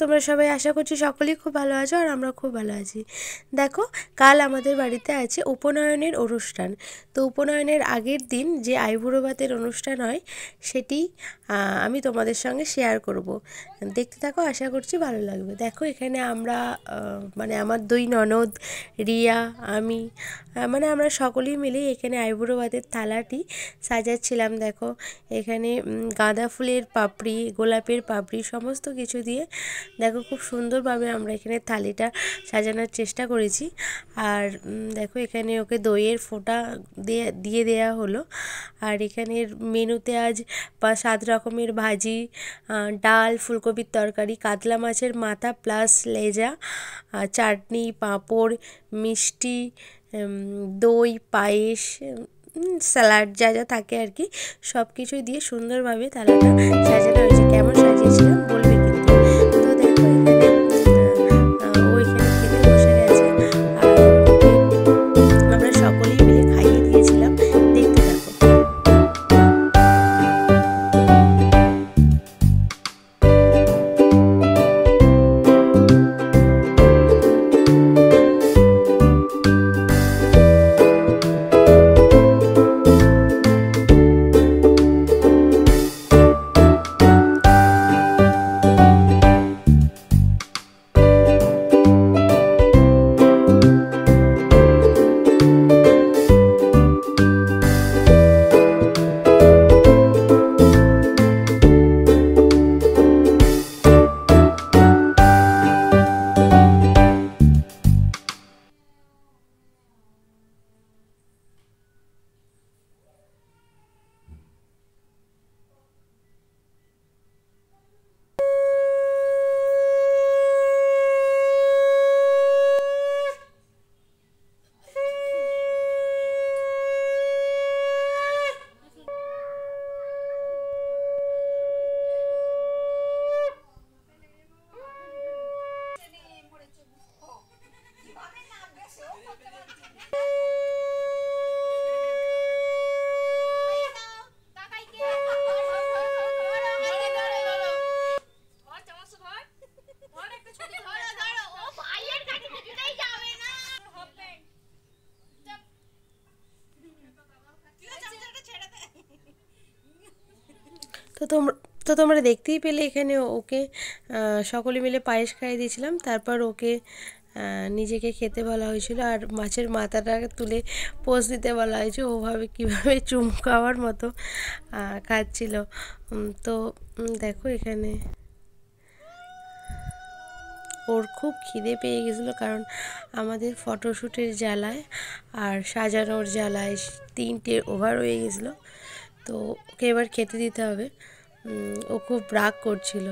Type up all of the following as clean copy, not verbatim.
তোমরা সবাই আশা করছি সকলেই খুব ভালো আছো আর আমরা খুব ভালো আছি। দেখো কাল আমাদের বাড়িতে আছে উপনয়নের অনুষ্ঠান। তো উপনয়নের আগের দিন যে আইবুড়ো ভাতের অনুষ্ঠান হয় সেটি আমি তোমাদের সঙ্গে শেয়ার করব। দেখতে থাকো, আশা করছি ভালো লাগবে। দেখো এখানে আমরা মানে আমার দুই ননদ রিয়া, আমি মানে আমরা সকলেই মিলেই এখানে আইবুড়ো ভাতের থালাটি সাজাচ্ছিলাম। দেখো এখানে গাঁদা ফুলের পাপড়ি, গোলাপের পাপড়ি সমস্ত কিছু দিয়ে দেখো খুব সুন্দরভাবে আমরা এখানে থালিটা সাজানোর চেষ্টা করেছি। আর দেখো এখানে ওকে দইয়ের ফোঁটা দিয়ে দেওয়া হলো। আর এখানের মেনুতে আজ 7 রকমের ভাজি, ডাল, ফুলকপির তরকারি, কাতলা মাছের মাথা প্লাস লেজা, চাটনি, পাঁপড়, মিষ্টি, দই, পায়েস, স্যালাড যা যা থাকে আর কি সব কিছুই দিয়ে সুন্দরভাবে থালাটা সাজানো হয়েছে। কেমন সাজিয়েছিলাম বলবে কিন্তু। তো দেখো এখানে ও এখানে খেতে বসে গেছে আর আমরা সকলেই মিলে খাইয়ে দিয়েছিলাম। দেখতে থাকো। তো তোমরা দেখতেই পেলে এখানে ওকে সকলে মিলে পায়েস খাইয়ে দিয়েছিলাম। তারপর ওকে নিজেকে খেতে বলা হয়েছিল আর মাছের মাথাটা তুলে পোজ দিতে বলা হয়েছে। ওভাবে কীভাবে চুমু খাওয়ার মতো খাচ্ছিল। তো দেখো এখানে ওর খুব খিদে পেয়ে গেছিলো, কারণ আমাদের ফটোশ্যুটের জ্বালায় আর সাজানোর জ্বালায় 3টে ওভার হয়ে গেছিলো। তো ওকে এবার খেতে দিতে হবে। ও খুব রাগ করছিল।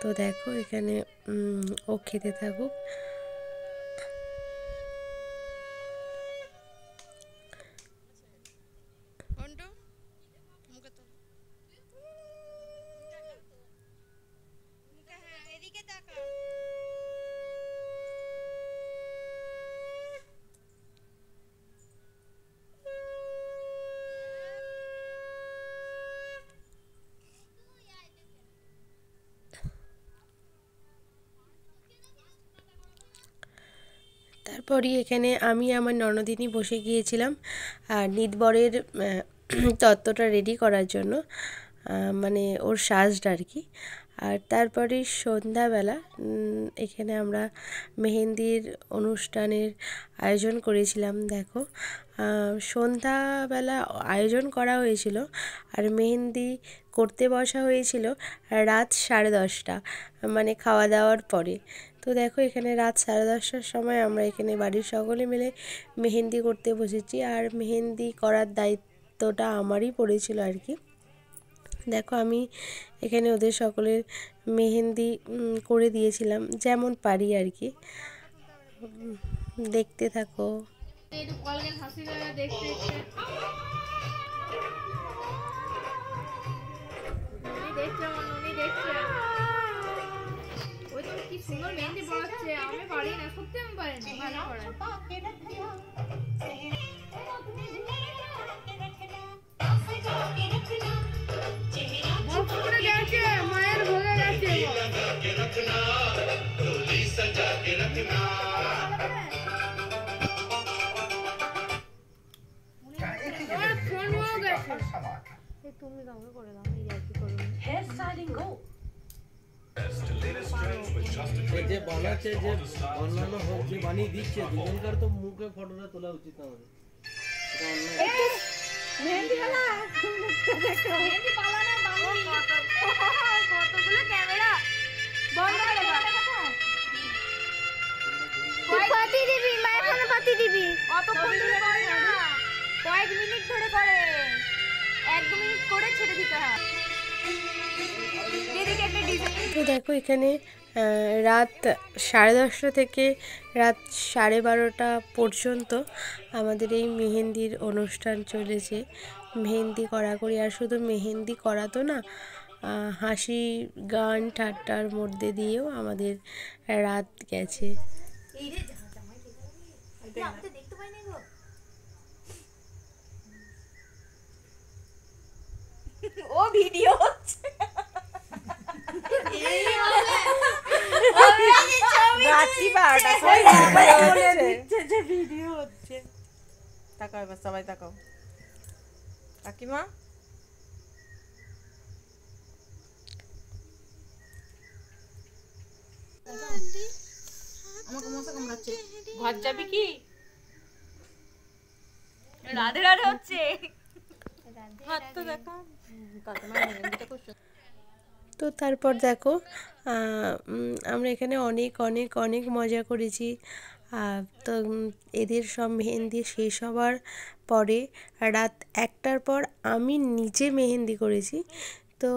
তো দেখো এখানে ও খেতে থাকুক। তারপরই এখানে আমি আমার ননদিনী বসে গিয়েছিলাম আর নিতবরের তত্ত্বটা রেডি করার জন্য, মানে ওর সাজটা আর কি। আর তারপরে সন্ধ্যাবেলা এখানে আমরা মেহেন্দির অনুষ্ঠানের আয়োজন করেছিলাম। দেখো সন্ধ্যাবেলা আয়োজন করা হয়েছিল আর মেহেন্দি করতে বসা হয়েছিল রাত 10:30, মানে খাওয়া দাওয়ার পরে। তো দেখো এখানে রাত 10:30টার সময় আমরা এখানে বাড়ির সকলে মিলে মেহেন্দি করতে বসেছি আর মেহেন্দি করার দায়িত্বটা আমারই পড়েছিল আর কি। দেখো আমি এখানে ওদের সকলের মেহেন্দি করে দিয়েছিলাম যেমন পারি আর কি। দেখতে থাকো। কি সুন্দর মেহেন্দি পড়াচ্ছে, আমি পারি না, সত্যি আমি পারি না ভালো করে। মায়ের ভোগে গেছে তুমি কাউকে করে দাও, এই আর কি করবে। এই যে বানাচ্ছে, যে বানানো হচ্ছে, বানিয়ে দিচ্ছে, দুজনকার তো মুখে ফটোটা তোলা উচিত আমাদের। মেহেন্দি পালা, মেহেন্দি পালা না বাঙালি। কতগুলো ক্যামেরা বন্ধ করে দাও। পাতি দিবি, মা এখানে পাতি দিবি। অতক্ষণ ধরে করে না, কয়েক মিনিট ধরে করে, 1 মিনিট করে ছেড়ে দিতে হয়। দিদিকে একটা ডিজাইন। তো দেখো এখানে রাত 10:30 থেকে রাত 12:30 পর্যন্ত আমাদের এই মেহেন্দির অনুষ্ঠান চলেছে। মেহেন্দি কড়াকড়ি, আর শুধু মেহেন্দি করা তো না, হাসি গান ঠাট্টার মধ্যে দিয়েও আমাদের রাত গেছে। ও ভিডিও হচ্ছে, রাত্রি 12টা যে ভিডিও হচ্ছে। তাকাও এবার সবাই তাকাও। কাকিমা আমাকে মশা কামড়াচ্ছে। ঘর যাবি কি? রাধে রাধে হচ্ছে। হাত তো দেখা। কাকিমা মেহেন্দিটা খুব সুন্দর। তো তারপর দেখো আমরা এখানে অনেক অনেক অনেক মজা করেছি। তো এদের সব মেহেন্দি শেষ হওয়ার পরে রাত 1টার পর আমি নিজে মেহেন্দি করেছি। তো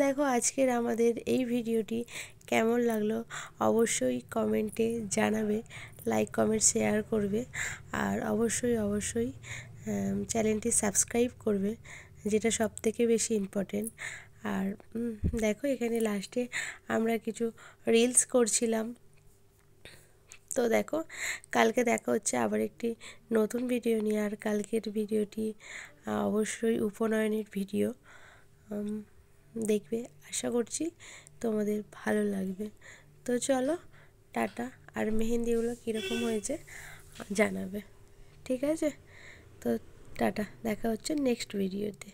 দেখো আজকের আমাদের এই ভিডিওটি কেমন লাগলো অবশ্যই কমেন্টে জানাবে, লাইক কমেন্ট শেয়ার করবে, আর অবশ্যই অবশ্যই চ্যানেলটি সাবস্ক্রাইব করবে, যেটা সবথেকে বেশি ইম্পর্টেন্ট। আর দেখো এখানে লাস্টে আমরা কিছু রিলস করছিলাম। তো দেখো কালকে দেখা হচ্ছে আবার একটি নতুন ভিডিও নিয়ে। আর কালকের ভিডিওটি অবশ্যই উপনয়নের ভিডিও দেখবে, আশা করছি তোমাদের ভালো লাগবে। তো চলো টাটা। আর মেহেন্দিগুলো কীরকম হয়েছে জানাবে, ঠিক আছে? তো টাটা, দেখা হচ্ছে নেক্সট ভিডিওতে।